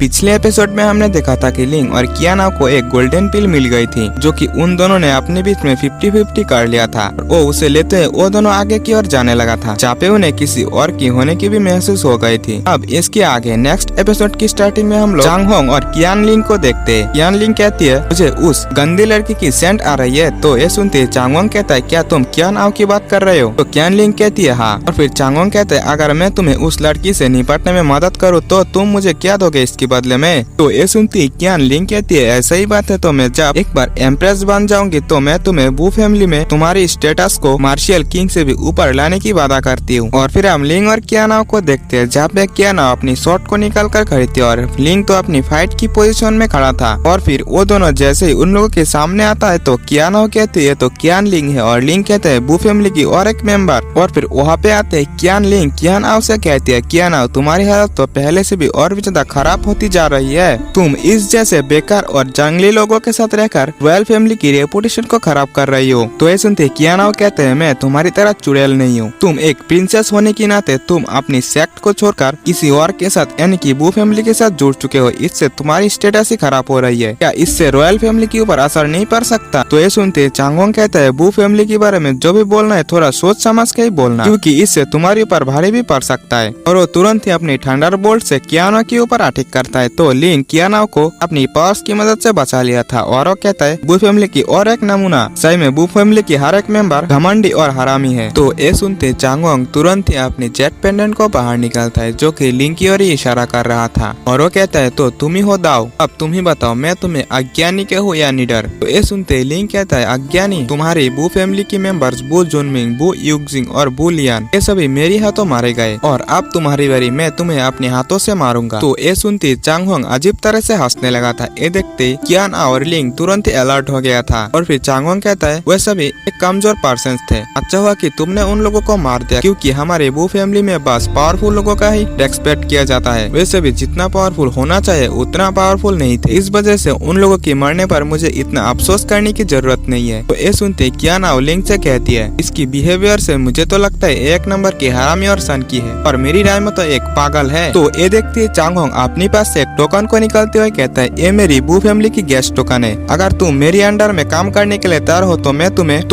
पिछले एपिसोड में हमने देखा था कि लिंग और कियाना को एक गोल्डन पिल मिल गई थी, जो कि उन दोनों ने अपने बीच में 50-50 कर लिया था। वो उसे लेते हुए वो दोनों आगे की ओर जाने लगा था, जहाँ पे उन्हें किसी और की होने की भी महसूस हो गई थी। अब इसके आगे नेक्स्ट एपिसोड की स्टार्टिंग में हम लोग चांग होंग और कियान लिंग को देखते हैं। कियान लिंग कहती है मुझे उस गंदी लड़की की सेंट आ रही है, तो ये सुनते चांग होंग कहता है क्या तुम कियान आओ की बात कर रहे हो? तो कियान लिंग कहती है हाँ, और फिर चांग होंग कहते है अगर मैं तुम्हें उस लड़की से निपटने में मदद करूँ तो तुम मुझे क्या दोगे इसके बदले में? तो ये सुनती कियान लिंग कहती है ऐसा ही बात है, तो मैं जब एक बार एम्प्रेस बन जाऊंगी तो मैं तुम्हें बू फैमिली में तुम्हारी स्टेटस को मार्शियल किंग से भी ऊपर लाने की वादा करती हूँ। और फिर हम लिंग और कियाना को देखते हैं, जहाँ पे कियाना अपनी शॉट को निकाल कर खड़ी थी और लिंग तो अपनी फाइट की पोजीशन में खड़ा था। और फिर वो दोनों जैसे ही उन लोगों के सामने आता है तो कियाना कहती है तो कियान लिंग है, और लिंग कहते हैं बू फैमिली की और एक मेंबर। और फिर वहाँ पे आते है कियान लिंग कियान आओ से कहती है कियाना तुम्हारी हालत तो पहले से भी और भी ज्यादा खराब होती जा रही है। तुम इस जैसे बेकार और जंगली लोगों के साथ रहकर रॉयल फैमिली की रेपुटेशन को खराब कर रही हो। तो ये सुनते कियाना कहते हैं मैं तुम्हारी तरह चुड़ैल नहीं हूँ, तुम एक प्रिंसेस होने के नाते तुम अपनी सेक्ट को छोड़कर किसी और के साथ यानी कि बू फैमिली के साथ जुड़ चुके हो, इससे तुम्हारी स्टेटस ही खराब हो रही है। क्या इससे रॉयल फैमिली के ऊपर असर नहीं पड़ सकता? तो ये सुनते चांग होंग कहता है बू फैमिली के बारे में जो भी बोलना है थोड़ा सोच समझ के ही बोलना, क्योंकि इससे तुम्हारे ऊपर भारी भी पड़ सकता है। और वो तुरंत ही अपनी थंडरबोल्ट से कियाना के ऊपर अटैक करता है। तो लिंग कियाना को अपनी पावर्स की मदद से बचा लिया था, और वो कहता है बू फैमिली की और एक नमूना, सही में बू फैमिली की हर एक मेंबर घमंडी और हरामी है। तो ये सुनते चांग होंग तुरंत ही अपनी जेट पेंडेंट को बाहर निकालता है, जो कि लिंग की ओर ही इशारा कर रहा था, और वो कहता है तो तुम ही हो दाओ, अब तुम ही बताओ मैं तुम्हें अज्ञानी के हो या निडर? तो ये सुनते लिंग कहता है अज्ञानी, तुम्हारी बू फैमिली की मेंबर्स बू जुनमिंग, बू युगजिंग और बू लियान ये सभी मेरे हाथों मारे गए, और अब तुम्हारी बारी मैं तुम्हें अपने हाथों से मारूंगा। तो ये सुनते चांग होंग अजीब तरह से हंसने लगा था। ये देखते कियान और लिंग तुरंत ही अलर्ट हो गया था। और फिर चांग होंग कहता है वे सभी एक कमजोर पर्सन थे, अच्छा हुआ कि तुमने उन लोगों को मार दिया, क्योंकि हमारे बू फैमिली में बस पावरफुल लोगों का ही रेस्पेक्ट किया जाता है, वैसे भी जितना पावरफुल होना चाहिए उतना पावरफुल नहीं थे, इस वजह से उन लोगों के मरने पर मुझे इतना अफसोस करने की जरूरत नहीं है। तो ये सुनते कियान और लिंग से कहती है इसकी बिहेवियर से मुझे तो लगता है एक नंबर की हरामी और सनकी है, और मेरी राय में तो एक पागल है। तो ये देखते चांग होंग अपने पास से एक टोकन को निकालते हुए कहता है ये मेरी बू फैमिली की गेस्ट टोकन है, अगर तुम मेरी अंडर में काम करने के लिए तैयार हो तो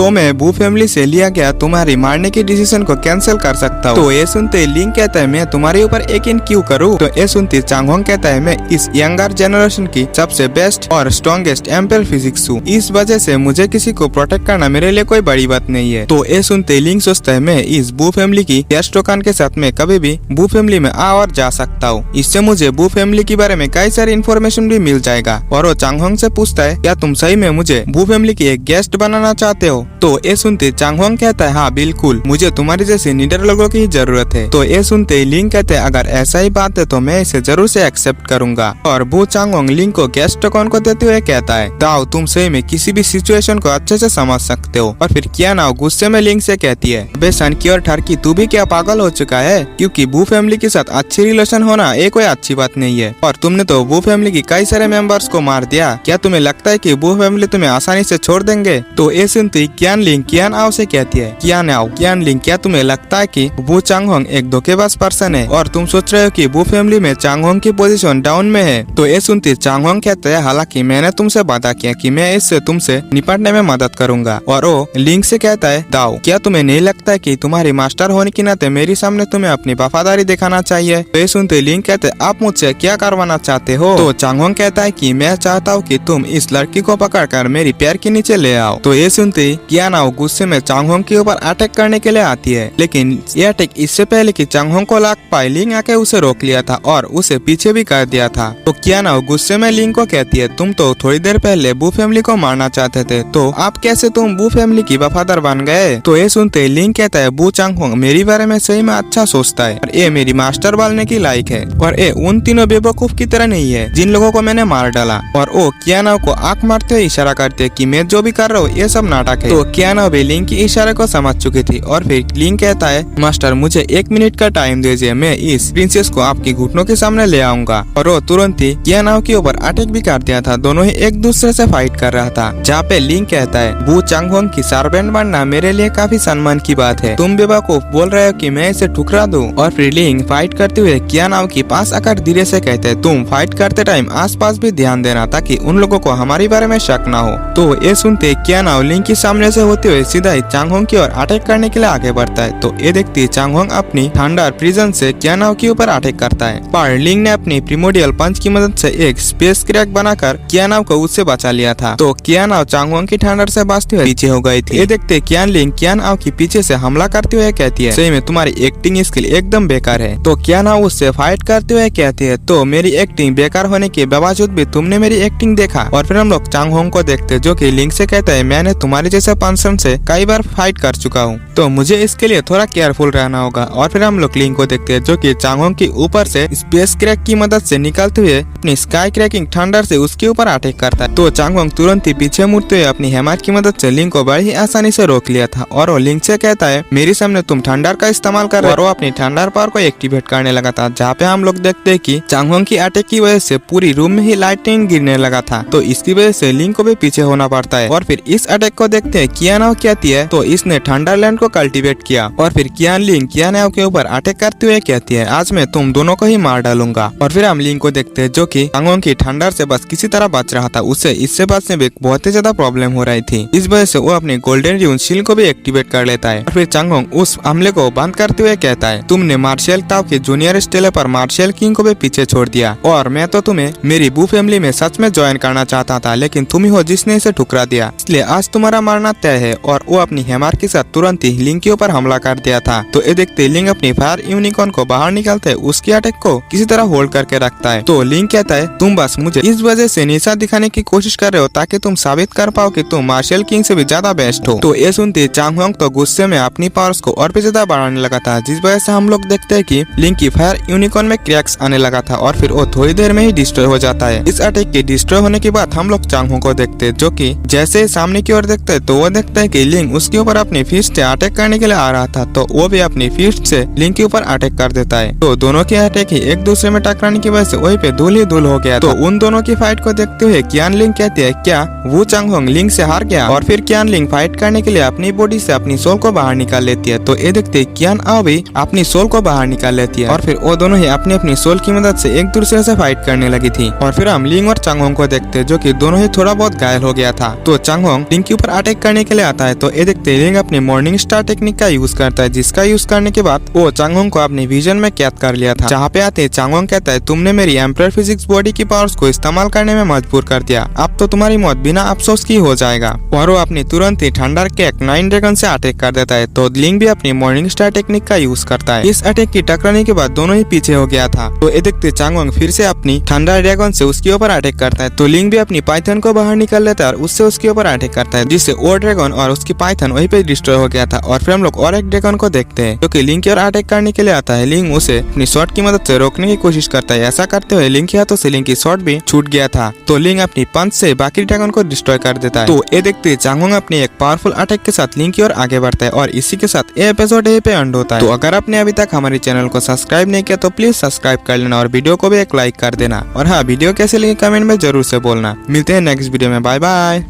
मैं बू फैमिली से लिया गया तुम्हारी मारने की डिसीजन को कैंसिल कर सकता हूँ। तो ये सुनते लिंग कहता है मैं तुम्हारे ऊपर यकीन क्यों करूँ? तो ये सुनते चांग होंग कहता है मैं इस यंगर जनरेशन की सबसे बेस्ट और स्ट्रॉन्गेस्ट एम्पेल फिजिक्स हूँ, इस वजह से मुझे किसी को प्रोटेक्ट करना मेरे लिए कोई बड़ी बात नहीं है। तो ये सुनते लिंग सोचता है मैं इस बू फैमिली की गेस्ट टोकन के साथ में कभी भी बू फैमिली में आ और जा सकता हूँ, इससे मुझे बू फैमिली के बारे में कई सारी इन्फॉर्मेशन भी मिल जाएगा। और वो चांग होंग से पूछता है क्या तुम सही में मुझे बू फैमिली की एक गेस्ट बनाना चाहते हो? तो ये सुनते चांग होंग कहता है हाँ बिल्कुल, मुझे तुम्हारी जैसे निडर लोगों की जरूरत है। तो ये सुनते लिंग कहते हैं अगर ऐसा ही बात है तो मैं इसे जरूर से एक्सेप्ट करूंगा। और बू चांग होंग लिंग को गेस्ट टोकन को देते हुए कहता है दाओ तुम सही में किसी भी सिचुएशन को अच्छे से समझ सकते हो। और फिर कियाना गुस्से में लिंग से कहती है अबे सनकी और ठरकी तू भी क्या पागल हो चुका है? क्योंकि बू फैमिली के साथ अच्छी रिलेशन होना ये कोई अच्छी बात नहीं है, और तुमने तो बू फैमिली की कई सारे मेंबर्स को मार दिया, क्या तुम्हें लगता है कि बू फैमिली तुम्हें आसानी से छोड़ देंगे? तो ये सुनती कियान लिंग कियान आओ से कहती है कियान आओ कियान लिंग क्या तुम्हें लगता है कि बू चांग होंग एक धोखेबाज पर्सन है और तुम सोच रहे हो कि बू फैमिली में चांग होंग की पोजीशन डाउन में है? तो ये सुनती चांग होंग कहते हैं हालांकि मैंने तुमसे वादा किया कि मैं इससे तुमसे निपटने में मदद करूंगा। और वो लिंग से कहता है दाओ क्या तुम्हें नहीं लगता है कि तुम्हारी मास्टर होने के नाते मेरे सामने तुम्हें अपनी वफादारी दिखाना चाहिए? तो ये सुनते लिंग कहते आप मुझसे क्या करवाना चाहते हो? तो चांग होंग कहता है कि मैं चाहता हूँ कि तुम इस लड़की को पकड़कर मेरी पैर के नीचे ले आओ। तो ये सुनते कियाना गुस्से में चांग होंग के ऊपर अटैक करने के लिए आती है, लेकिन ये अटैक इससे पहले कि चांग होंग को लाग पाए लिंग आके उसे रोक लिया था और उसे पीछे भी कर दिया था। तो कियाना गुस्से में लिंग को कहती है तुम तो थोड़ी देर पहले बू फैमिली को मारना चाहते थे, तो आप कैसे तुम बू फैमिली की वफादार बन गए? तो ये सुनते लिंग कहता है बू चांग होंग मेरे बारे में सही में अच्छा सोचता है और ये मेरी मास्टर बनने की लायक है, और ये उन तीनों बेवकूफ की तरह नहीं है जिन लोगों को मैंने मार डाला। और वो कियाना को आंख मारते हुए इशारा करते है कि मैं जो भी कर रहा हूँ ये सब नाटक है। तो कियाना भी लिंग की इशारे को समझ चुकी थी, और फिर लिंग कहता है मास्टर मुझे 1 मिनट का टाइम दीजिए, मैं इस प्रिंसेस को आपकी घुटनों के सामने ले आऊंगा। और वो तुरंत ही कियाना के ऊपर अटैक भी कर दिया था। दोनों ही एक दूसरे से फाइट कर रहा था, जहाँ पे लिंग कहता है बू चांग होंग की सर्वेंट बनना मेरे लिए काफी सम्मान की बात है, तुम बेवकूफ बोल रहे हो कि मैं इसे ठुकरा दूं? और फिर लिंग फाइट करते हुए कियाना के पास आकर धीरे से कहती कहते हैं तुम फाइट करते टाइम आसपास भी ध्यान देना ताकि उन लोगों को हमारे बारे में शक ना हो। तो ये सुनते कियाना लिंग के सामने से होते हुए सीधा ही चांगहोंग की ओर अटैक करने के लिए आगे बढ़ता है। तो ये देखते चांगहोंग अपनी थंडर प्रिजन से कियाना के ऊपर अटैक करता है, पर लिंग ने अपनी प्रिमोडियल पंच की मदद से एक स्पेस क्रैक बनाकर कियाना को उससे बचा लिया था। तो कियाना चांगहोंग की थंडर से बचते हुए पीछे हो गई थी। ये देखते कियान लिंग कियाना के पीछे से हमला करते हुए कहती है सही में तुम्हारी एक्टिंग स्किल एकदम बेकार है। तो कियाना उससे फाइट करते हुए कहती है तो मेरी एक्टिंग बेकार होने के बावजूद भी तुमने मेरी एक्टिंग देखा। और फिर हम लोग चांगहोंग को देखते जो कि लिंग से कहता है मैंने तुम्हारे जैसे पर्सन से कई बार फाइट कर चुका हूँ, तो मुझे इसके लिए थोड़ा केयरफुल रहना होगा। और फिर हम लोग लिंग को देखते हैं जो कि चांगहोंग के ऊपर से स्पेस क्रैक की मदद से निकलते हुए अपनी स्काई क्रैकिंग थंडर से उसके ऊपर अटैक करता है। तो चांगहोंग तुरंत ही पीछे मुड़ते हुए अपनी हैमर की मदद से लिंग को बड़ी ही आसानी से रोक लिया था और वो लिंग से कहता है मेरे सामने तुम थंडर का इस्तेमाल कर रहे हो, और वो अपनी थंडर पावर को एक्टिवेट करने लगा था। जहाँ पे हम लोग देखते हैं कि चांगहोंग की अटैक की वजह से पूरी रूम में ही लाइटिंग गिरने लगा था, तो इसकी वजह से लिंग को भी पीछे होना पड़ता है। और फिर इस अटैक को देखते हैं कियाना कहती है तो इसने थंडरलैंड को कल्टीवेट किया। और फिर कियान लिंग कियाना के ऊपर अटैक करते हुए कहती है आज मैं तुम दोनों को ही मार डालूंगा। और फिर हम लिंग को देखते हैं जो कि चांगहोंग की थंडर से बस किसी तरह बच रहा था, उससे इससे बचने में बहुत ही ज्यादा प्रॉब्लम हो रही थी। इस वजह से वो अपनी गोल्डन र्यून शील्ड को भी एक्टिवेट कर लेता है। और फिर चांगहोंग उस हमले को बंद करते हुए कहता है तुमने मार्शल ताओ के जूनियर स्टेले पर मार्शल किंग को भी पीछे छोड़ दिया, और मैं तो तुम्हें मेरी बू फैमिली में सच में ज्वाइन करना चाहता था, लेकिन तुम ही हो जिसने इसे ठुकरा दिया, इसलिए आज तुम्हारा मरना तय है। और वो अपनी हैमर के साथ तुरंत ही लिंग के ऊपर हमला कर दिया था। तो ये देखते लिंग अपनी फायर यूनिकॉर्न को बाहर निकालते उसकी अटैक को किसी तरह होल्ड करके रखता है। तो लिंग कहता है तुम बस मुझे इस वजह से निशा दिखाने की कोशिश कर रहे हो ताकि तुम साबित कर पाओ कि तुम मार्शल किंग से भी ज्यादा बेस्ट हो। तो ये सुनते चांगहोंग तो गुस्से में अपनी पावर्स को और भी ज्यादा बढ़ाने लगा था, जिस वजह से हम लोग देखते हैं कि लिंग की फायर यूनिकॉर्न में क्रैक्स आने लगा था और फिर वो थोड़ी देर में ही डिस्ट्रॉय हो जाता है। इस अटैक के डिस्ट्रॉय होने के बाद हम लोग चांगहोंग को देखते हैं जो कि जैसे सामने की ओर देखते हैं तो वो देखता है कि लिंग उसके ऊपर अपनी फिस्ट से अटैक करने के लिए आ रहा था, तो वो भी अपनी फिस्ट से लिंग के ऊपर अटैक कर देता है। तो दोनों के अटैक ही एक दूसरे में टकराने की वजह से वहीं पे धूल ही धूल हो गया। तो उन दोनों की फाइट को देखते हुए कियान लिंग कहती है क्या वो चांगहोंग लिंग से हार गया? और फिर कियान लिंग फाइट करने के लिए अपनी बॉडी से अपनी सोल को बाहर निकाल लेती है। तो ये देखते कियान आओ भी अपनी सोल को बाहर निकाल लेती है और फिर वो दोनों ही अपनी अपनी सोल की मदद से एक दूसरे से फाइट करने लगी थी। और फिर हम लिंग और चांगहोंग को देखते जो कि दोनों ही थोड़ा बहुत घायल हो गया था। तो चांगहोंग लिंग के ऊपर अटैक करने के लिए आता है। तो ये देखते लिंग अपनी मॉर्निंग स्टार टेक्निक का यूज करता है, जिसका यूज करने के बाद वो चांगहोंग को अपनी विजन में कैद कर लिया था। जहाँ पे आते चांगहोंग कहता है तुमने मेरी एम्परर फिजिक्स बॉडी की पावर्स को इस्तेमाल करने में मजबूर कर दिया, अब तो तुम्हारी मौत बिना अफसोस की हो जाएगा। और वो अपनी तुरंत ही थंडर कैक 9 ड्रैगन से अटैक कर देता है। तो लिंग भी अपनी मॉर्निंग स्टार टेक्निक का यूज करता है। इस अटैक की टकराने के बाद दोनों ही पीछे हो गया था। तो ये देखते चांगहोंग फिर से अपनी थंडर ड्रैगन से उसके ऊपर अटैक करता है। तो लिंग भी अपनी पाइथन को बाहर निकाल लेता है और उससे उसके ऊपर अटैक करता है, जिससे वो ड्रैगन और उसकी पाइथन वहीं पे डिस्ट्रॉय हो गया था। और फिर हम लोग और एक ड्रैगन को देखते हैं जो कि लिंग की ओर अटैक करने के लिए आता है। लिंग उसे अपनी शॉट की मदद से रोकने की कोशिश करता है। ऐसा करते हुए लिंग के हाथों से लिंग की शॉट भी छूट गया था। तो लिंग अपनी पंच से बाकी ड्रैगन को डिस्ट्रॉय कर देता है। तो ये देखते चांगहोंग अपने एक पावरफुल अटैक के साथ लिंग की ओर आगे बढ़ता है और इसी के साथ ये एपिसोड यहीं पे एंड होता है। तो अगर आपने अभी तक हमारे चैनल को सब्सक्राइब नहीं किया तो प्लीज सब्सक्राइब कर लेना और वीडियो को भी एक लाइक कर देना। और हाँ, वीडियो कैसे लगी कमेंट में जरूर से बोलना। मिलते हैं नेक्स्ट वीडियो में, बाय बाय।